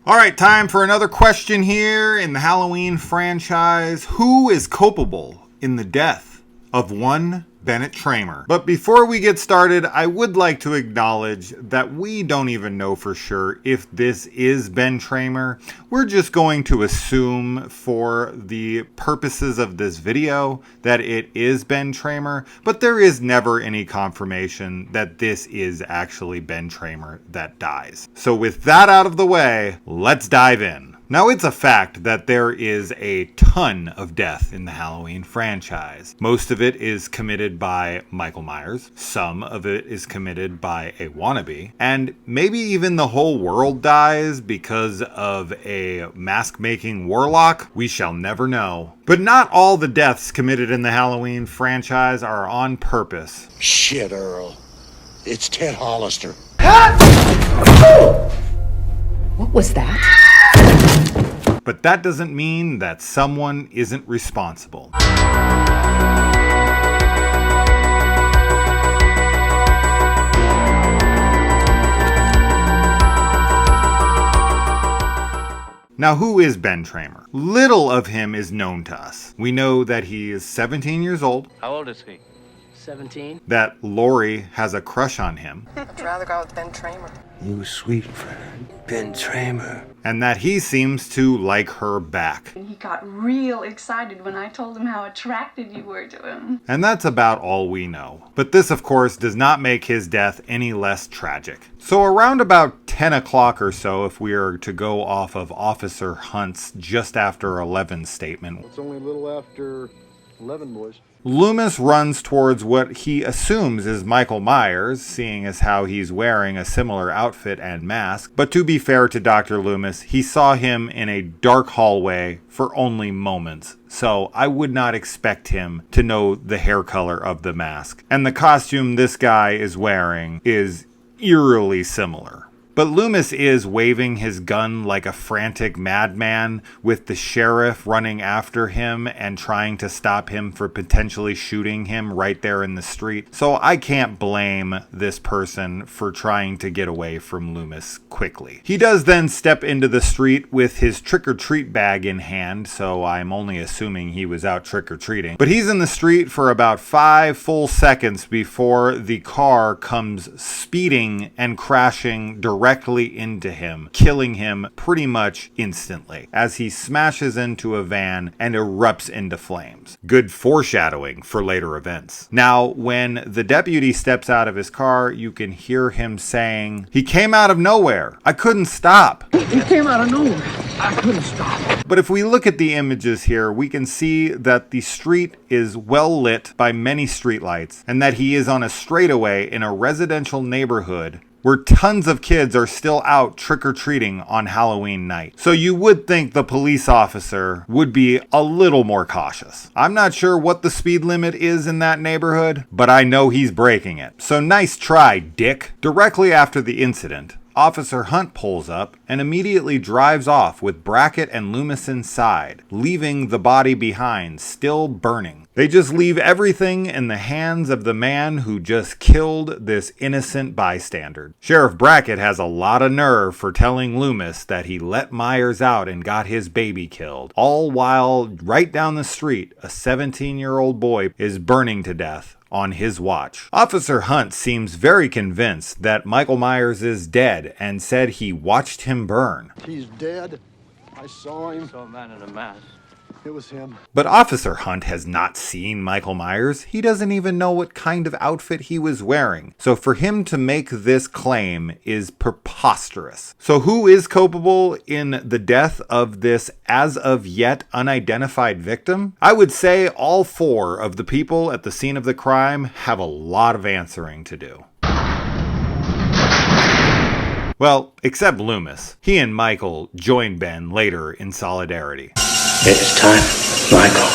Alright, time for another question here in the Halloween franchise. Who is culpable in the death of one Bennett Tramer? But before we get started, I would like to acknowledge that we don't even know for sure if this is Ben Tramer. We're just going to assume for the purposes of this video that it is Ben Tramer, but there is never any confirmation that this is actually Ben Tramer that dies. So with that out of the way, let's dive in. Now, it's a fact that there is a ton of death in the Halloween franchise. Most of it is committed by Michael Myers. Some of it is committed by a wannabe. And maybe even the whole world dies because of a mask-making warlock. We shall never know. But not all the deaths committed in the Halloween franchise are on purpose. Shit, Earl. It's Ted Hollister. What was that? But that doesn't mean that someone isn't responsible. Now, who is Ben Tramer? Little of him is known to us. We know that he is 17 years old. How old is he? 17. That Lori has a crush on him. I'd rather go with Ben Tramer. You sweet friend, Ben Tramer. And that he seems to like her back. He got real excited when I told him how attracted you were to him. And that's about all we know. But this, of course, does not make his death any less tragic. So around about 10 o'clock or so, if we are to go off of Officer Hunt's just after 11 statement. It's only a little after 11, boys. Loomis runs towards what he assumes is Michael Myers, seeing as how he's wearing a similar outfit and mask. But to be fair to Dr. Loomis, he saw him in a dark hallway for only moments. So I would not expect him to know the hair color of the mask. And the costume this guy is wearing is eerily similar. But Loomis is waving his gun like a frantic madman, with the sheriff running after him and trying to stop him for potentially shooting him right there in the street. So I can't blame this person for trying to get away from Loomis quickly. He does then step into the street with his trick-or-treat bag in hand, so I'm only assuming he was out trick-or-treating. But he's in the street for about 5 full seconds before the car comes speeding and crashing directly into him, killing him pretty much instantly as he smashes into a van and erupts into flames. Good foreshadowing for later events. Now, when the deputy steps out of his car, you can hear him saying, "He came out of nowhere. I couldn't stop." He came out of nowhere. I couldn't stop. But if we look at the images here, we can see that the street is well lit by many streetlights and that he is on a straightaway in a residential neighborhood where tons of kids are still out trick-or-treating on Halloween night. So you would think the police officer would be a little more cautious. I'm not sure what the speed limit is in that neighborhood, but I know he's breaking it. So nice try, Dick. Directly after the incident, Officer Hunt pulls up and immediately drives off with Brackett and Loomis inside, leaving the body behind, still burning. They just leave everything in the hands of the man who just killed this innocent bystander. Sheriff Brackett has a lot of nerve for telling Loomis that he let Myers out and got his baby killed, all while right down the street, a 17-year-old boy is burning to death on his watch. Officer Hunt seems very convinced that Michael Myers is dead and said he watched him burn. He's dead. I saw him. Saw a man in a mask. It was him. But Officer Hunt has not seen Michael Myers. He doesn't even know what kind of outfit he was wearing. So for him to make this claim is preposterous. So who is culpable in the death of this as of yet unidentified victim? I would say all 4 of the people at the scene of the crime have a lot of answering to do. Well, except Loomis. He and Michael joined Ben later in solidarity. It's time, Michael.